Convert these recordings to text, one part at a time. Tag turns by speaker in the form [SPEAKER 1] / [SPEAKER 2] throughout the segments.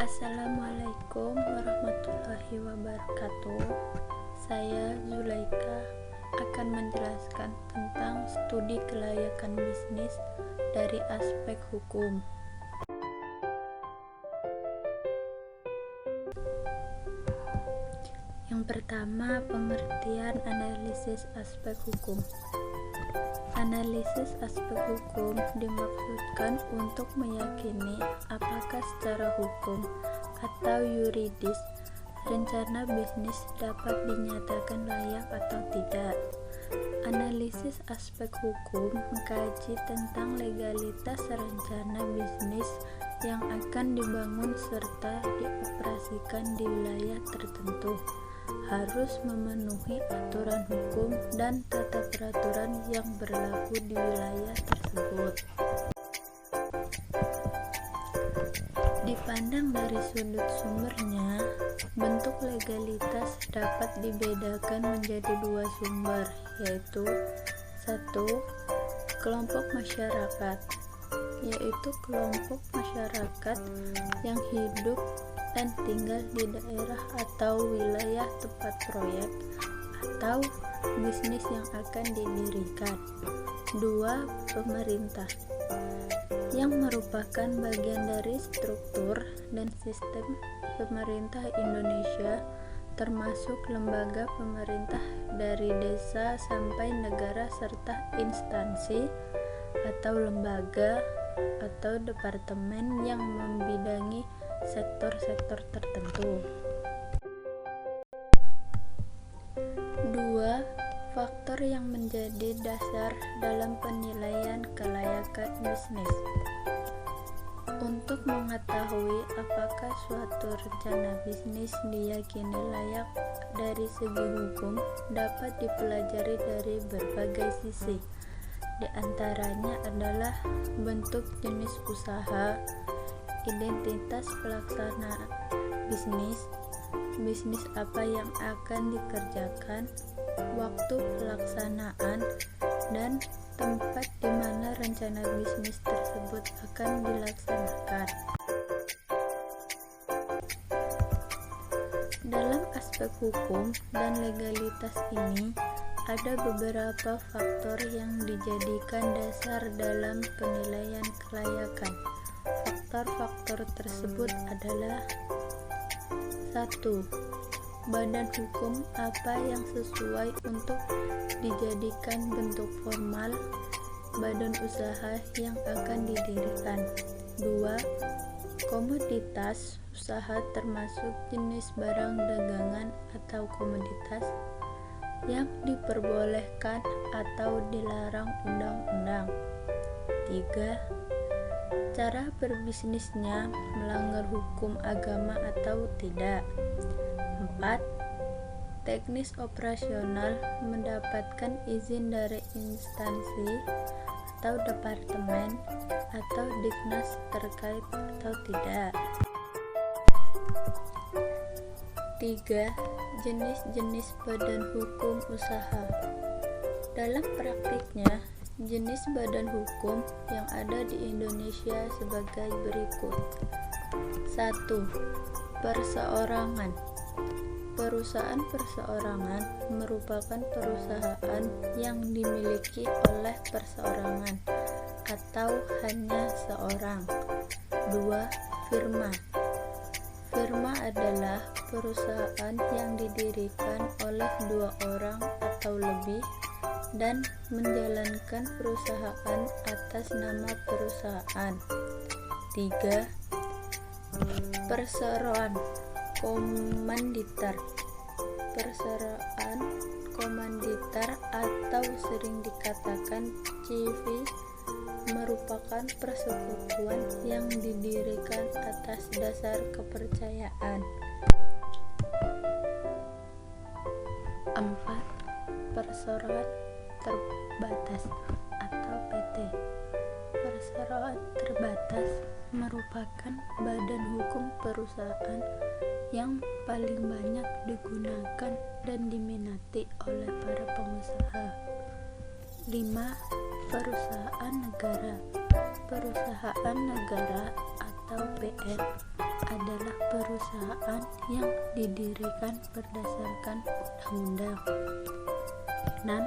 [SPEAKER 1] Assalamualaikum warahmatullahi wabarakatuh. Saya Zulaika akan menjelaskan tentang studi kelayakan bisnis dari aspek hukum. Yang pertama, pengertian analisis aspek hukum. Analisis aspek hukum dimaksudkan untuk meyakini apakah secara hukum atau yuridis rencana bisnis dapat dinyatakan layak atau tidak. Analisis aspek hukum mengkaji tentang legalitas rencana bisnis yang akan dibangun serta dioperasikan di wilayah tertentu, harus memenuhi aturan hukum dan tata peraturan yang berlaku di wilayah tersebut. Dipandang dari sudut sumbernya, bentuk legalitas dapat dibedakan menjadi dua sumber, yaitu 1. Kelompok masyarakat, yaitu kelompok masyarakat yang hidup dan tinggal di daerah atau wilayah tempat proyek atau bisnis yang akan didirikan. 2. Pemerintah, yang merupakan bagian dari struktur dan sistem pemerintah Indonesia, termasuk lembaga pemerintah dari desa sampai negara serta instansi atau lembaga atau departemen yang membidangi sektor-sektor tertentu. 2. Faktor yang menjadi dasar dalam penilaian kelayakan bisnis. Untuk mengetahui apakah suatu rencana bisnis diyakini layak dari segi hukum dapat dipelajari dari berbagai sisi. Di antaranya adalah bentuk jenis usaha, identitas pelaksana bisnis, bisnis apa yang akan dikerjakan, waktu pelaksanaan, dan tempat di mana rencana bisnis tersebut akan dilaksanakan. Dalam aspek hukum dan legalitas ini, ada beberapa faktor yang dijadikan dasar dalam penilaian kelayakan. Faktor-faktor tersebut adalah 1. Badan hukum apa yang sesuai untuk dijadikan bentuk formal badan usaha yang akan didirikan. 2. Komoditas usaha termasuk jenis barang dagangan atau komoditas yang diperbolehkan atau dilarang undang-undang. 3. Cara berbisnisnya melanggar hukum agama atau tidak. 4. Teknis operasional mendapatkan izin dari instansi atau departemen atau dinas terkait atau tidak. 3. Jenis-jenis badan hukum usaha. Dalam praktiknya, jenis badan hukum yang ada di Indonesia sebagai berikut. 1. Perseorangan. Perusahaan perseorangan merupakan perusahaan yang dimiliki oleh perseorangan atau hanya seorang. 2. Firma. Firma adalah perusahaan yang didirikan oleh dua orang atau lebih dan menjalankan perusahaan atas nama perusahaan. 3. Perseroan komanditer. Perseroan komanditer atau sering dikatakan CV merupakan persekutuan yang didirikan atas dasar kepercayaan. 4. Perseroan terbatas atau PT. Perseroan terbatas merupakan badan hukum perusahaan yang paling banyak digunakan dan diminati oleh para pengusaha. 5. Perusahaan negara. Perusahaan negara atau PN adalah perusahaan yang didirikan berdasarkan undang-undang. 6.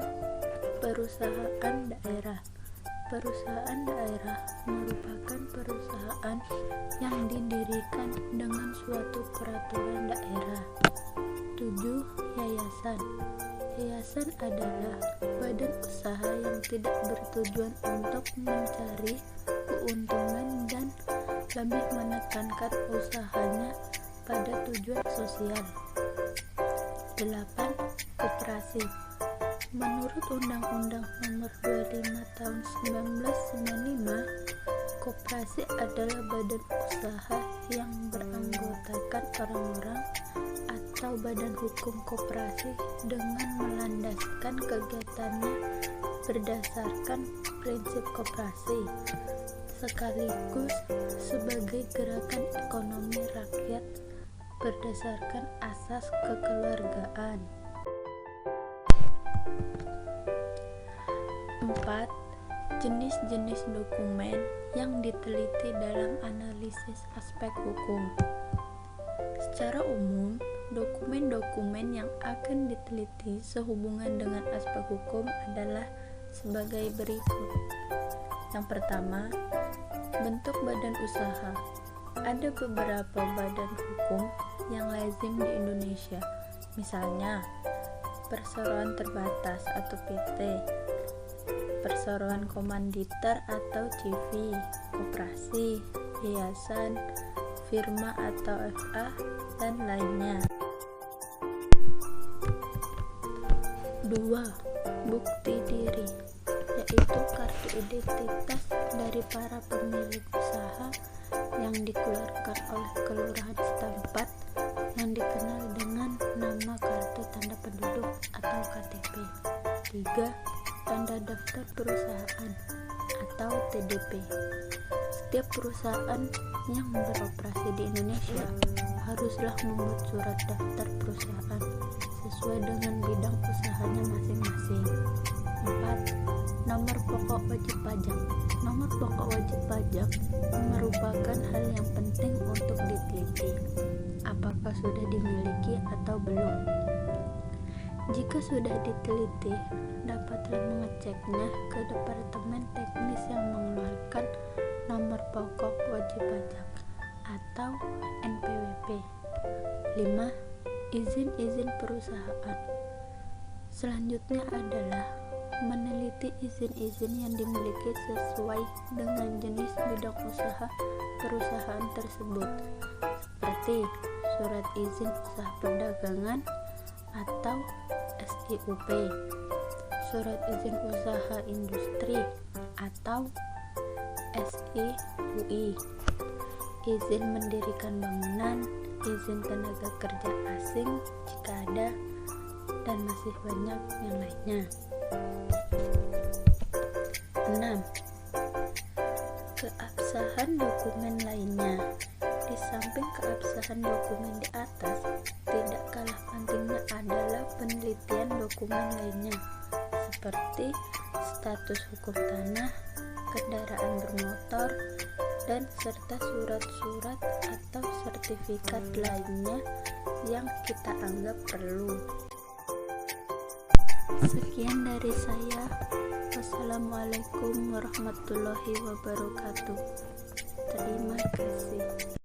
[SPEAKER 1] Perusahaan daerah. Perusahaan daerah merupakan perusahaan yang didirikan dengan suatu peraturan daerah. 7. Yayasan. Yayasan adalah badan usaha yang tidak bertujuan untuk mencari keuntungan dan lebih menekankan usahanya pada tujuan sosial. 8. Koperasi. Menurut Undang-Undang Nomor 25 Tahun 1995, koperasi adalah badan usaha yang beranggotakan orang-orang atau badan hukum koperasi dengan melandaskan kegiatannya berdasarkan prinsip koperasi, sekaligus sebagai gerakan ekonomi rakyat berdasarkan asas kekeluargaan. 4. Jenis-jenis dokumen yang diteliti dalam analisis aspek hukum. Secara umum, dokumen-dokumen yang akan diteliti sehubungan dengan aspek hukum adalah sebagai berikut. Yang pertama, bentuk badan usaha. Ada beberapa badan hukum yang lazim di Indonesia, misalnya perseroan terbatas atau PT, perseroan komanditer atau CV, koperasi, yayasan, firma atau FA, dan lainnya. 2. Bukti diri, yaitu kartu identitas dari para pemilik usaha yang dikeluarkan oleh kelurahan setempat yang dikenal dengan nama kartu tanda penduduk atau KTP. 3. Tanda daftar perusahaan atau TDP. Setiap perusahaan yang beroperasi di Indonesia haruslah membuat surat daftar perusahaan sesuai dengan bidang usahanya masing-masing. 4. Nomor pokok wajib pajak. Nomor pokok wajib pajak merupakan hal yang penting untuk diteliti, apakah sudah dimiliki atau belum. Jika sudah diteliti, dapatlah mengeceknya ke Departemen Teknis yang mengeluarkan nomor pokok wajib pajak atau NPWP. 5. Izin-izin perusahaan. Selanjutnya adalah meneliti izin-izin yang dimiliki sesuai dengan jenis bidang usaha perusahaan tersebut, seperti surat izin usaha perdagangan atau SIUP, surat izin usaha industri atau SIUI, izin mendirikan bangunan, izin tenaga kerja asing jika ada, dan masih banyak yang lainnya. 6. Keabsahan dokumen lainnya. Di samping keabsahan dokumen di atas, tidak kalah pentingnya adalah penelitian dokumen lainnya, seperti status hukum tanah, kendaraan bermotor, dan serta surat-surat atau sertifikat lainnya yang kita anggap perlu. Sekian dari saya. Wassalamualaikum warahmatullahi wabarakatuh. Terima kasih.